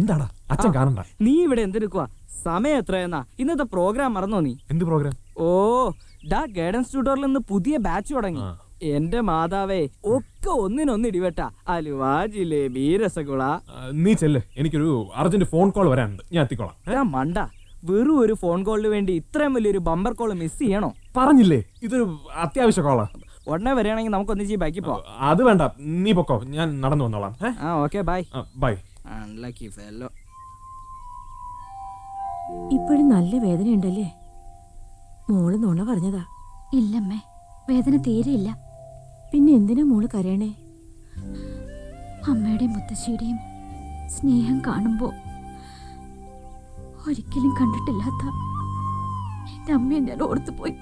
എന്താടാ അച്ഛൻ കാണണ്ട. നീ ഇവിടെ എന്തെടുക്കുക? സമയം എത്രയെന്നാ? ഇന്നത്തെ പ്രോഗ്രാം മറന്നോ നീ? എന്ത് പ്രോഗ്രാം? ഓ ഗൈഡൻസ് ട്യൂട്ടോറിൽ നിന്ന് പുതിയ ബാച്ച് തുടങ്ങി. എന്റെ മാതാവേ, ഒക്കെ ഒന്നിനൊന്ന് ഇടിവെട്ട. അലുവ, ജിലേബി, രസഗുള. നീ ചെല്ല്, എനിക്കൊരു അർജന്റ് ഫോൺ കോൾ വരാനുണ്ട്, ഞാൻ എത്തിക്കോളാം. മണ്ട, വെറും ഒരു ഫോൺ കോളിന് വേണ്ടി ഇത്രയും വലിയൊരു ബമ്പർ കോൾ മിസ് ചെയ്യണോ? പറഞ്ഞില്ലേ ഇതൊരു അത്യാവശ്യ കോളാ. ഉടനെ വരികയാണെങ്കിൽ നമുക്കൊന്നിച്ച് ബാക്കി പോവാം. അത് വേണ്ട, നീ പൊക്കോ, ഞാൻ നടന്നു വന്നോളാം. Okay, bye. ബൈ. ഇപ്പോഴും നല്ല വേദനയുണ്ടല്ലേ? മോള് നുണ പറഞ്ഞതാ. ഇല്ലമ്മേ, വേദന തീരെയില്ല. പിന്നെ എന്തിനാ മോള് കരയണേ? അമ്മയുടെയും മുത്തശ്ശിയുടെയും സ്നേഹം കാണുമ്പോ ഒരിക്കലും കണ്ടിട്ടില്ലാത്ത എന്റെ അമ്മയെ ഞാൻ ഓർത്തുപോയി.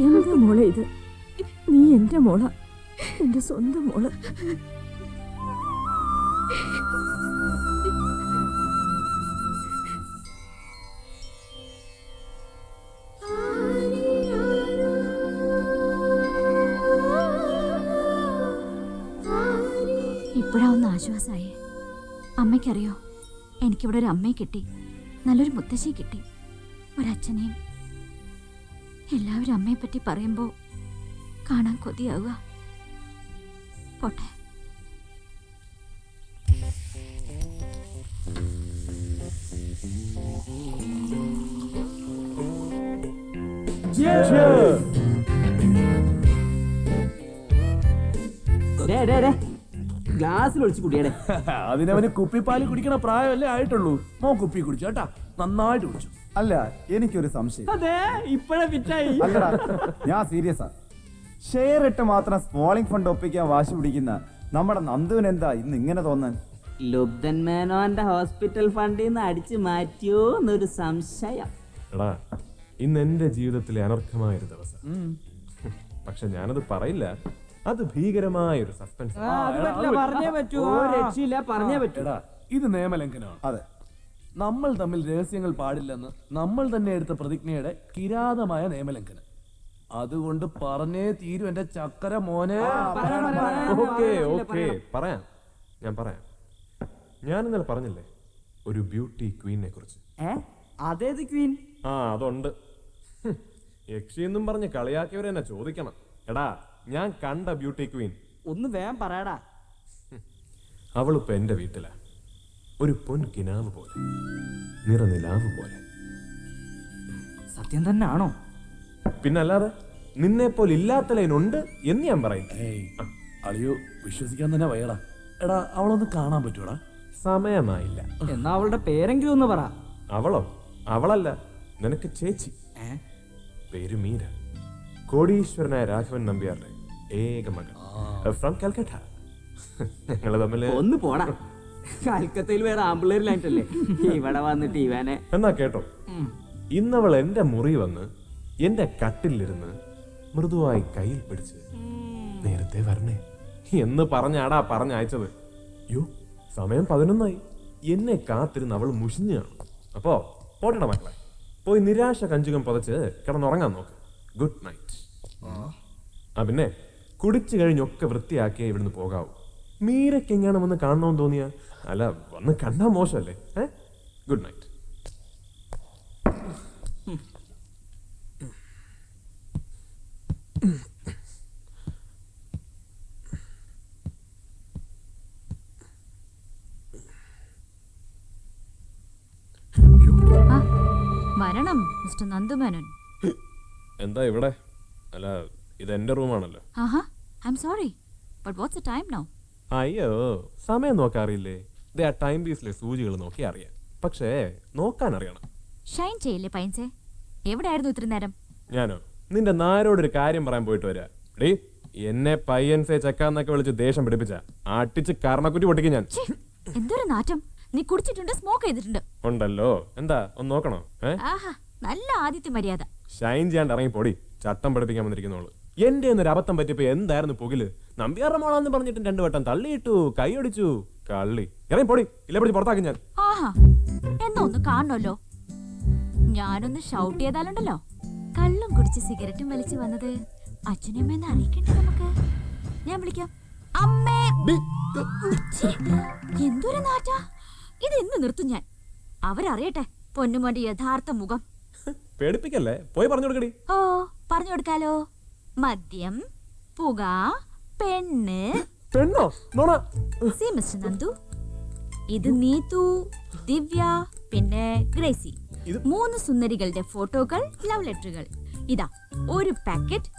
എന്താ മോളെ ഇത്? നീ എന്റെ മോള, എന്റെ സ്വന്തം മോള്. ഇപ്പോഴാ ഒന്ന് ആശ്വാസമായേ. അമ്മയ്ക്കറിയോ, എനിക്കിവിടെ ഒരു അമ്മയെ കിട്ടി, നല്ലൊരു മുത്തശ്ശിയെ കിട്ടി, ഒരച്ഛനെയും. എല്ലാവരും അമ്മയെ പറ്റി പറയുമ്പോൾ കാണാൻ കൊതിയാവുക. പോട്ടെ. ഗ്ലാസ്സിൽ ഒഴിച്ച് കുടിയടേ. അതിനവന് കുപ്പിപ്പാല് കുടിക്കണ പ്രായമല്ലേ ആയിട്ടുള്ളൂ. മോൻ കുപ്പി കുടിച്ചു കേട്ടാ, നന്നായിട്ട് കുടിച്ചു. അല്ല, എനിക്കൊരു സംശയം. ഇപ്പഴേ ഫിറ്റായി. അല്ലടാ, ഞാൻ സീരിയസാ. ഷെയർ ഇട്ട് മാത്രം സ്മോളിംഗ് ഫണ്ട് ഒപ്പിക്കാൻ വാശി പിടിക്കുന്ന നമ്മുടെ നന്ദുവിന് എന്താ ഇന്ന് ഇങ്ങനെ തോന്നാൻ? ലുബ്ധൻ മേനോന്റെ ഹോസ്പിറ്റൽ ഫണ്ടിൽ നിന്ന് അടിച്ചു മാറ്റിയോ എന്നൊരു സംശയം. എടാ, ഇന്ന് എന്റെ ജീവിതത്തിലെ അനർഘമായൊരു ദിവസം. പക്ഷെ ഞാനത് പറയില്ല, അത് ഭീകരമായൊരു സസ്പെൻസ്. പറഞ്ഞേ പറ്റൂ, രക്ഷയില്ല, പറഞ്ഞേ പറ്റൂ. ഇത് നിയമലംഘനമാണ്. അതെ, നമ്മൾ തമ്മിൽ രഹസ്യങ്ങൾ പാടില്ലെന്ന് നമ്മൾ തന്നെ എടുത്ത പ്രതിജ്ഞയുടെ കിരാതമായ നിയമലംഘനം. അതുകൊണ്ട് പറഞ്ഞേ തീരും എന്റെ ചക്കര മോനെ. പറയാം, ഞാൻ പറയാം. ഞാൻ ഇന്നലെ പറഞ്ഞില്ലേ ഒരു ബ്യൂട്ടി ക്വീനെ കുറിച്ച്? അതേത് ക്വീൻ? അതുണ്ട്. യക്ഷി എന്നും പറഞ്ഞ് കളിയാക്കിയവരെന്നെ ചോദിക്കണം. എടാ, ഞാൻ കണ്ട ബ്യൂട്ടി ക്വീൻ. ഒന്ന് വേഗം പറയടാ. അവളിപ്പോ എന്റെ വീട്ടിലാ, ഒരു പൊൻ കിനാവ് പോലെ, നിറനിലാവ് പോലെ. സത്യം തന്നെ ആണോ? പിന്നല്ലാതെ, നിന്നെ പോലെ ഇല്ലാത്ത ലൈനുണ്ട് എന്ന് ഞാൻ പറയും. അളിയോ, വിശ്വസിക്കാൻ തന്നെ വയ്യടാ. എടാ, അവളൊന്ന് കാണാൻ പറ്റൂടാ? സമയമായില്ല. എന്നാ അവളുടെ പേരെങ്കിലും ഒന്ന് പറ. അവളോ? അവളല്ല, നിനക്ക് ചേച്ചി. പേര് മീര. കോടീശ്വരനായ രാഘവൻ നമ്പ്യാരുടെ ഏക മകൾ, ഫ്രം കൽക്കട്ട. ഞങ്ങള് തമ്മില് ഒന്ന് പോടാ. കൽക്കത്തയിൽ വേറെ ആമ്പിള്ളേരിലായിട്ടല്ലേ ഇവിടെ വന്നിട്ട് ഇവനെ. എന്നാ കേട്ടോ, ഇന്നവൾ എന്റെ മുറി വന്ന് എന്റെ കട്ടിലിരുന്ന് മൃദുവായി കയ്യിൽ പിടിച്ച് നേരത്തെ വരണേ എന്ന് പറഞ്ഞാടാ പറഞ്ഞയച്ചത്. യോ, സമയം 11 എന്നെ കാത്തിരുന്ന് അവൾ മുഷിഞ്ഞാണ്. അപ്പോ പോട്ടട മക്കളെ, പോയി നിരാശ കഞ്ചുകം പതച്ച് കിടന്നുറങ്ങാൻ നോക്ക്. Good night. പിന്നെ കുടിച്ചു കഴിഞ്ഞൊക്കെ വൃത്തിയാക്കിയേ ഇവിടുന്ന് പോകാവൂ. മീരയ്ക്ക് എങ്ങാണ് വന്ന് കാണണമെന്ന് തോന്നിയ? അല്ല, വന്ന് കണ്ടാ മോശമല്ലേ? Good night. വരണം മിസ്റ്റർ നന്ദുമേനോൻ. എന്താ ഇവിടെ? അല്ല, ഇത് എന്റെ റൂമാണല്ലോ. I'm sorry, but what's the time now? അയ്യോ, സമയം നോക്കാറില്ലേ? ടൈം പീസിലെ സൂചികൾ നോക്കി അറിയാം, പക്ഷേ നോക്കാൻ അറിയണം. ഷൈൻ ചെയ്യില്ലേ പൈൻസേ? എവിടെയായിരുന്നു ഇത്ര നേരം? ഞാനോ? നിന്റെ നാരോടൊരു കാര്യം പറയാൻ പോയിട്ട് വരാ. ഡീ, എന്നെ പയ്യൻസേ ചെക്കാന്നൊക്കെ വിളിച്ച് ദേഷ്യം പിടിപ്പിച്ച അട്ടിച്ച് കർണക്കുറ്റി പൊട്ടിക്കും ഞാൻ. എന്തൊരു നാറ്റം! നീ കുടിച്ചിട്ടുണ്ട്, സ്മോക്ക് ചെയ്തിട്ടുണ്ട്. ഉണ്ടല്ലോ. എന്താ, ഒന്ന് നോക്കണോ? നല്ല ആദിത്യ മര്യാദ. ഷൈൻ ചെയ്യാണ്ട് ഇറങ്ങി പൊടി. ചട്ടം പഠിപ്പിക്കാൻ വന്നിരിക്കുന്നോള്. എന്റെ ഒരു അബദ്ധം പറ്റിയപ്പോ എന്തായിരുന്നു പുകില്? നമ്പ്യാരുടെ മോളാന്ന് പറഞ്ഞിട്ട് 2 വട്ടം തള്ളിയിട്ടു, കൈയൊടിച്ചു. കള്ളി, ഇറങ്ങി പൊടി, ഇല്ല പിടിച്ച് പുറത്താക്കും ഞാൻ. എന്നാ ഒന്ന് കാണണല്ലോ. ഞാനൊന്ന് ഷൗട്ട് ചെയ്താലുണ്ടല്ലോ. കള്ളും കുടിച്ച് സിഗരറ്റും വലിച്ചു വന്നത് അച്ഛനമ്മയെന്ന് അറിയിക്കണ്ടേ നമുക്ക്? ഞാൻ വിളിക്കാം. അമ്മേ. എന്തൊരു നാറ്റാ ഇത്. എന്ന് നിർത്തും ഞാൻ. അവരറിയട്ടെ പൊന്നുമോന്റെ യഥാർത്ഥ മുഖം. പേടിപ്പിക്കല്ലേ, പോയി പറഞ്ഞു കൊടുക്കടി. ഓ പറഞ്ഞു കൊടുക്കാലോ. മദ്യം, പുക, പെണ്ണ്. പെണ്ണോ? നോണ. സി മിസ്റ്റർ നന്ദു, ഇത് നീതു, ദിവ്യ, പിന്നെ ഗ്രേസി. ഇത് 3 സുന്ദരികളുടെ ഫോട്ടോകൾ, ലവ് ലെറ്ററുകൾ. ഇതാ ഒരു പാക്കറ്റ്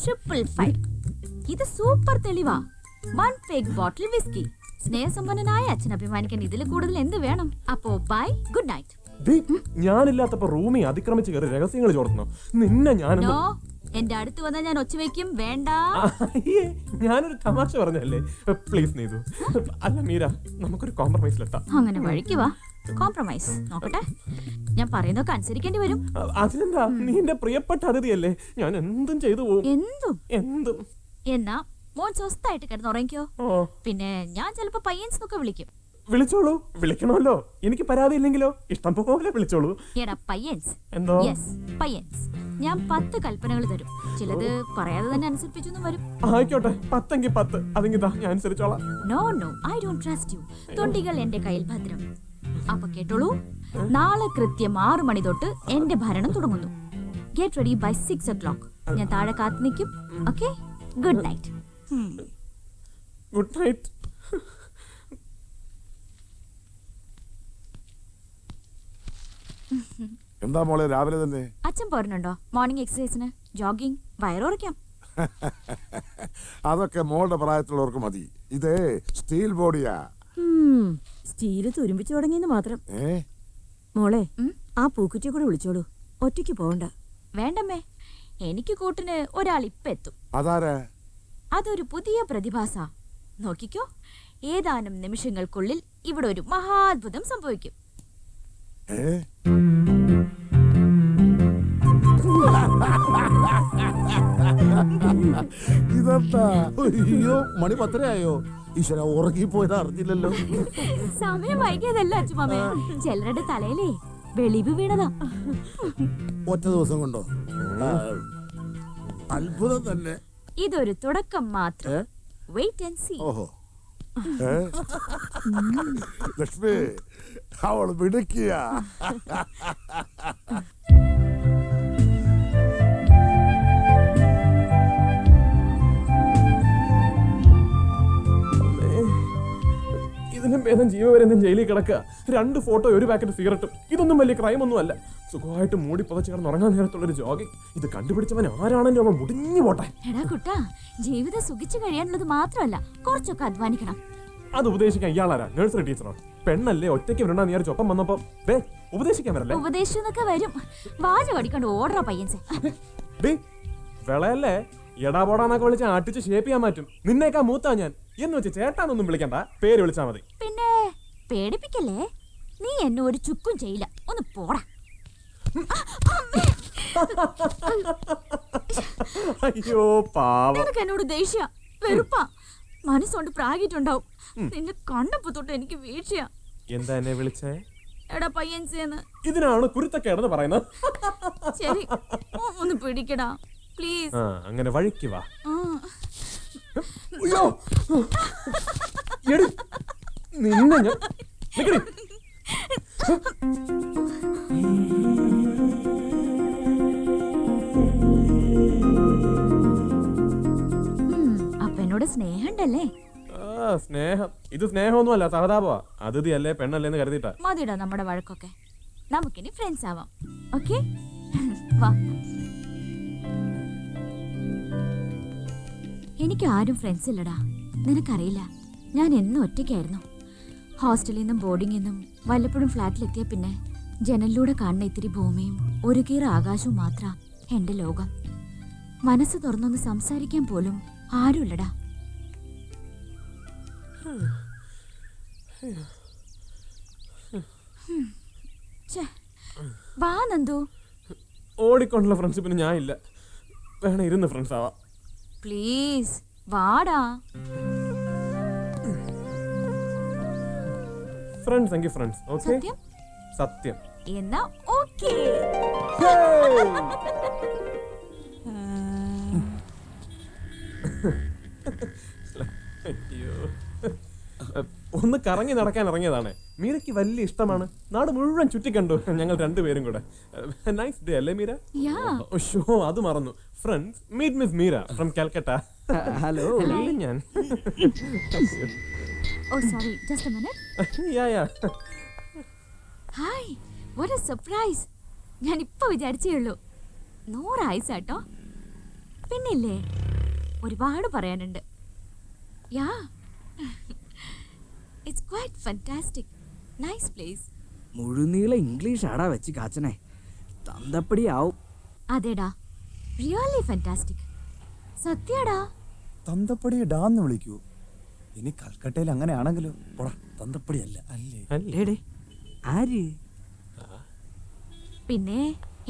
555. ഇത് സൂപ്പർ തെളിവാ. 1 ഫേക്ക് ബോട്ടിൽ വിസ്കി. സ്നേഹസമ്പന്നനായ അച്ഛൻ അഭിമാനിക്കാൻ ഇതിൽ കൂടുതൽ എന്ത് വേണം? അപ്പോ ബൈ, ഗുഡ് നൈറ്റ്. ഞാനില്ലാത്തപ്പോ റൂമിൽ അതിക്രമിച്ച് കയറി രഹസ്യങ്ങൾ ചോർത്തണോ? നിന്നെ ഞാൻ നോ, എന്റെ അടുത്ത് വന്നാൽ ഞാൻ ഒച്ച വയ്ക്കും. വേണ്ട. ഞാനൊരു തമാശ പറഞ്ഞല്ലേ. പ്ലീസ് നീതു. അല്ല മീര, നമുക്കൊരു കോംപ്രമൈസിലെത്താം. അങ്ങനെ വഴിക്ക് വാ. കോംപ്രമൈസ് നോക്കട്ടെ. ഞാൻ പറയുന്നതൊക്കെ അനുസരിക്കേണ്ടി വരും. അതിനെന്താ, നീ എന്റെ പ്രിയപ്പെട്ട അതിഥിയല്ലേ, ഞാൻ എന്തും ചെയ്തു പോകും. എന്തും. എന്നാ മോൻ സ്വസ്ഥായിട്ട് കിടന്നുറങ്ങിക്കോ. ഓ, പിന്നെ ഞാൻ ചിലപ്പോ പയ്യൻസ് എന്നൊക്കെ വിളിക്കും. വിളിച്ചോളൂ. വിളിക്കണമല്ലോ, എനിക്ക് പരാതി ഇല്ലെങ്കിലോ. ഇഷ്ടം പോലെ വിളിച്ചോളൂ. എടാ പയ്യൻസ്. എന്തോ? യെസ് പയ്യൻസ്. ഞാൻ 10 കൽപ്പനകൾ തരും. ചിലത് പറയാതെ തന്നെ അനുസരിപ്പിച്ചൊന്നും വരും. ആയിക്കോട്ടെ, 10 എങ്കിൽ 10. അതെങ്കിൽ ഞാൻ അനുസരിച്ചോളാം. No no, I don't trust you. തൊണ്ടികൾ എന്റെ കയ്യിൽ ഭദ്രം. അപ്പൊ കേട്ടോളൂ, നാളെ കൃത്യം 6 മണി തൊട്ട് എന്റെ ഭരണം തുടങ്ങുന്നു. Get ready by 6 o'clock. ഞാൻ താഴെ കാത്തു നിൽക്കും. Okay, good night. Good night. എന്താ മോളെ രാവിലെ തന്നെ? അച്ഛൻ പോരുന്നുണ്ടോ മോർണിംഗ് എക്സസൈസിന്? ജോഗിങ്, വയറുറയ്ക്കാം. അതൊക്കെ മോളുടെ പ്രായത്തിലുള്ളവർക്ക് മതി. ഇതേ സ്റ്റീൽ ബോഡിയാ. സ്റ്റീല് തുരുമ്പിച്ചു തുടങ്ങിയെന്ന് മാത്രം. ഏ മോളെ, ആ പൂക്കുറ്റിയെ കൂടെ വിളിച്ചോളൂ. ഒറ്റയ്ക്ക് പോകണ്ട. വേണ്ടമ്മേ, എനിക്ക് കൂട്ടിന് ഒരാൾ ഇപ്പൊ എത്തും. അതാരാ? അതൊരു പുതിയ പ്രതിഭാസ. നോക്കിക്കോ, ഏതാനും നിമിഷങ്ങൾക്കുള്ളിൽ ഇവിടെ ഒരു മഹാത്ഭുതം സംഭവിക്കും. ഏ ഇതെന്താ? അയ്യോ, മണി 10 ഈശ്വര, ഉറങ്ങിപ്പോയത് അറിഞ്ഞില്ലല്ലോ. സമയം വൈകിയതല്ല അച്ചുമാമേ, ചിലരുടെ തലയിലേ വെളിവ് വീണതാ. ഒറ്റ ദിവസം കൊണ്ടോ? അത്ഭുതം തന്നെ. ഇതൊരു തുടക്കം മാത്രം. Wait and see. ഓഹോ. ലക്ഷ്മി, അവൾ മിടുക്കിയ. ഇതിനും ഭേദം ജീവപര്യന്തം ജയിലിൽ കിടക്കുക. 2 ഫോട്ടോ, 1 പാക്കറ്റ് സിഗരറ്റും. ഇതൊന്നും വലിയ ക്രൈം ഒന്നും അല്ല. സുഖമായിട്ട് മൂടി പുതച്ച് കിടന്ന് ഉറങ്ങാൻ നേരത്തുള്ളൊരു ജോഗിങ്. ഇത് കണ്ടുപിടിച്ചവൻ ആരാണെങ്കിലും അവൻ മുടിഞ്ഞു പോട്ടെ. എടാ കുട്ടാ, ജീവിതം സുഖിച്ചു കഴിയാനുള്ളത് മാത്രമല്ല, കുറച്ചൊക്കെ അധ്വാനിക്കണം. അത് ഉപദേശിക്കാൻ ഇയാളാരാ? നഴ്സറി ടീച്ചറോ? പെണ്ണല്ലേ, ഒറ്റയ്ക്ക് വരണ്ടാ നീ ചൊപ്പം വന്നപ്പോ ഉപദേശിക്കാൻ വരല്ലേ? ഉപദേശിച്ചൊക്കെ വരും. വാചകം അടിക്കൊണ്ട് ഓർഡറാ പയ്യൻസ്. വിളയല്ലേ, എടാ പോടാന്നൊക്കെ വിളിച്ച് ആട്ടിച്ച് ഷേപ്പ് ചെയ്യാൻ മാറ്റും. നിന്നേക്കാ മൂത്താ ഞാൻ എന്ന് വെച്ച് ചേട്ടാന്നൊന്നും വിളിക്കണ്ട, പേര് വിളിച്ചാ മതി. പിന്നെ പേടിപ്പിക്കല്ലേ, നീ എന്നെ ഒരു ചുക്കും ചെയ്യില്ല. ഒന്ന് പോടാ. അയ്യോ പാവം. നിനക്ക് എന്നോട് ദേഷ്യ, വെറുപ്പാ. മനസ്സുകൊണ്ട് പ്രാഗിട്ടുണ്ടാവും. നിന്നെ കണ്ടപ്പോ തൊട്ട് എനിക്ക് വീഴ്ചയാ. എന്താ എന്നെ വിളിച്ചേ? എടാ പയ്യൻസേന്ന്. ഇതിനാണ് കുരുത്തക്കേടെന്ന് പറയുന്നത്. ശരി, ഒന്ന് പിടിക്കടാ പ്ലീസ്. അങ്ങനെ വഴിക്ക് വാ. നിന്നെ ഞാൻ അപ്പൊ എന്നോട് സ്നേഹണ്ടല്ലേ? സ്നേഹം? ഇത് സ്നേഹമൊന്നും അല്ല, സഹതാപമാ. അതിഥി അല്ലേ, പെണ്ണല്ലേന്ന് കരുതിട്ടാ. മതിടാ നമ്മുടെ വഴക്കൊക്കെ. നമുക്കിനി ഫ്രണ്ട്സ് ആവാം. ഓക്കെ, വാ. എനിക്ക് ആരും ഫ്രണ്ട്സ് ഇല്ലടാ. നിനക്കറിയില്ല, ഞാൻ എന്നും ഒറ്റയ്ക്കായിരുന്നു. ഹോസ്റ്റലിൽ നിന്നും ബോർഡിങ്ങിൽ നിന്നും വല്ലപ്പോഴും ഫ്ലാറ്റിലെത്തിയ പിന്നെ ജനലിലൂടെ കാണുന്ന ഇത്തിരി ഭൂമിയും ഒരു കീറ ആകാശവും മാത്ര എന്റെ ലോകം. മനസ്സ് തുറന്നൊന്ന് സംസാരിക്കാൻ പോലും ആരുമില്ലടാ. വാ നന്ദു. ഓടിക്കൊണ്ടുള്ള ഫ്രണ്ട്ഷിപ്പിന് ഞാൻ ഇല്ല. വേണം ഇരുന്ന് ഫ്രണ്ട്സ് ആവാം. പ്ലീസ് വാടാ. ഫ്രണ്ട്സ് എങ്കിൽ ഫ്രണ്ട്സ്. ഓക്കെ, സത്യം? സത്യം. എന്നാ ഓക്കേ. അയ്യോ. ഒന്ന് കറങ്ങി നടക്കാൻ ഇറങ്ങിയതാണ്. മീരയ്ക്ക് വലിയ ഇഷ്ടമാണ്. നാട് മുഴുവൻ ചുറ്റിക്കണ്ടു ഞങ്ങൾ രണ്ടുപേരും കൂടെ. നൈസ് ഡേ അല്ലേ മീര? ഷോ അത് മറന്നു. Friends meet miss Meera from Calcutta. Hello. ഞാൻ oh sorry, just a minute. Yeah hi, what a surprise. ഞാൻ ഇപ്പൊ വിചാരിച്ചേ ഉള്ളൂ. 100 ആയിസാട്ടോ. പിന്നില്ലേ, ഒരുപാട് പറയാനുണ്ട്. Yeah, it's quite fantastic. Nice place. മുഴുനീള ഇംഗ്ലീഷ് ആടാ വെച്ച് കാച്ചനെ, തന്തപ്പടി ആവും. അതേടാ, റിയലി ഫാന്റാസ്റ്റിക്. സത്യാടാ. തന്തപ്പടി ഡാന്ന് വിളിക്കൂ. ഇനി കൽക്കട്ടയിൽ അങ്ങനെയാണെങ്കിലോ? പോടാ, തന്തപ്പടിയല്ല അല്ലേ? ആര്? പിന്നെ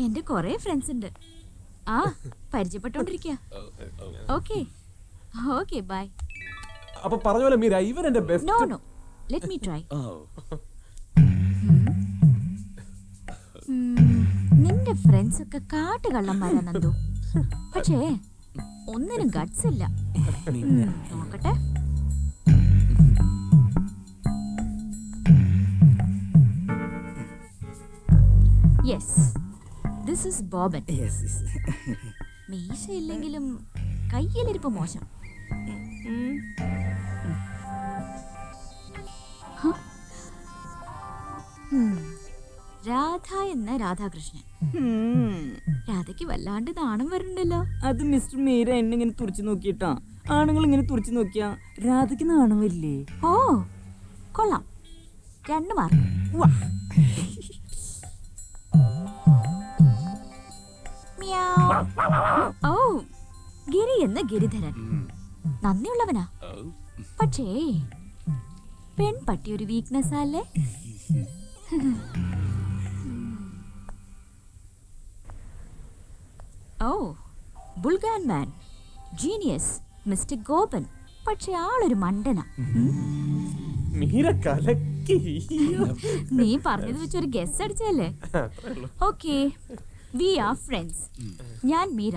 എന്റെ കൊറേ ഫ്രണ്ട്സ് ഉണ്ട്. ആ, പരിചയപ്പെട്ടോണ്ടിരിക്കുക. Okay okay, by. അപ്പൊ പറഞ്ഞ പോലെ മീര ഇവൻ എന്റെ best. No no, let me try. നിന്റെ ഫ്രണ്ട്സ് ഒക്കെ കാട്ടുകള്ളന്മാരാ നന്ദു. പക്ഷേ ഒന്നിനും ഗട്സ് ഇല്ല. നോക്കട്ടെ. Yes, this is Boban. മീശ ഇല്ലെങ്കിലും കയ്യിലിരിപ്പ് മോശം. രാധ എന്ന രാധാകൃഷ്ണൻ. രാധയ്ക്ക് വല്ലാണ്ട് നാണം വരുന്നുണ്ടല്ലോ. അത് മിസ്റ്റർ മീര എന്നെ ഇങ്ങനെ തുറച്ചു നോക്കിയിട്ടാ. ആണുങ്ങൾ ഇങ്ങനെ തുറച്ചു നോക്കിയാ രാധയ്ക്ക് നാണം വരില്ലേ? ഓ കൊള്ളാം, 2 മാർക്ക്. ഓ, ഗിരി എന്ന ഗിരിധരൻ നന്ദിയുള്ളവനാ. പക്ഷേ പെൺപട്ടി ഒരു വീക്ക്നെസ് അല്ലേ? ഓ, ബുൾഗാൻ മാൻ, ജീനിയസ്, മിസ്റ്റർ ഗോപൻ. പക്ഷെ ആളൊരു മണ്ടന. മീര കലക്കി. നീ പറഞ്ഞത് വെച്ചൊരു ഗസ് അടിച്ചല്ലേ? Okay, we are friends. ഞാൻ Meera,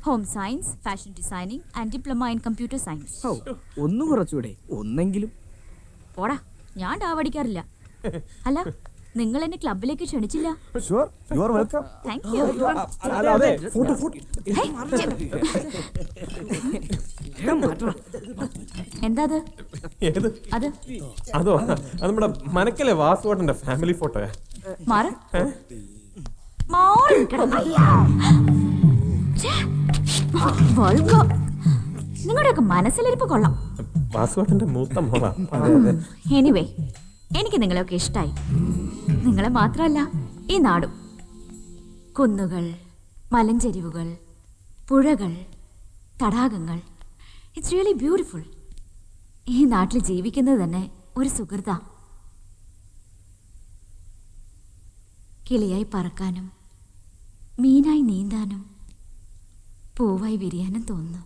home science, fashion designing and diploma in computer science. ഒന്ന് കുറച്ചുകൂടെ, ഒന്നെങ്കിലും. പോടാ, ഞാൻ ഡാവടിക്കാറില്ല. അല്ല, നിങ്ങൾ എന്നെ ക്ലബിലേക്ക് ക്ഷണിച്ചില്ല. Sure, you are welcome. Thank you. എന്താ അത്? ഏത്? അത് അതോ, അത് നമ്മുടെ മനക്കലെ വാസുവേട്ടന്റെ ഫാമിലി ഫോട്ടോയാ. മാറ്. നിങ്ങളുടെയൊക്കെ മനസ്സിലിരിപ്പ് കൊള്ളാം. വാസുവേട്ടന്റെ മൂത്ത മോളാ. എനിവേ, എനിക്ക് നിങ്ങളെയൊക്കെ ഇഷ്ടായി. നിങ്ങളെ മാത്രമല്ല, ഈ നാടും. കുന്നുകൾ, മലഞ്ചെരിവുകൾ, പുഴകൾ, തടാകങ്ങൾ, ഇറ്റ്സ് റിയലി ബ്യൂട്ടിഫുൾ. ഈ നാട്ടിൽ ജീവിക്കുന്നത് തന്നെ ഒരു സുഹൃത. കിളിയായി പറക്കാനും മീനായി നീന്താനും പൂവായി വിരിയാനും തോന്നുന്നു.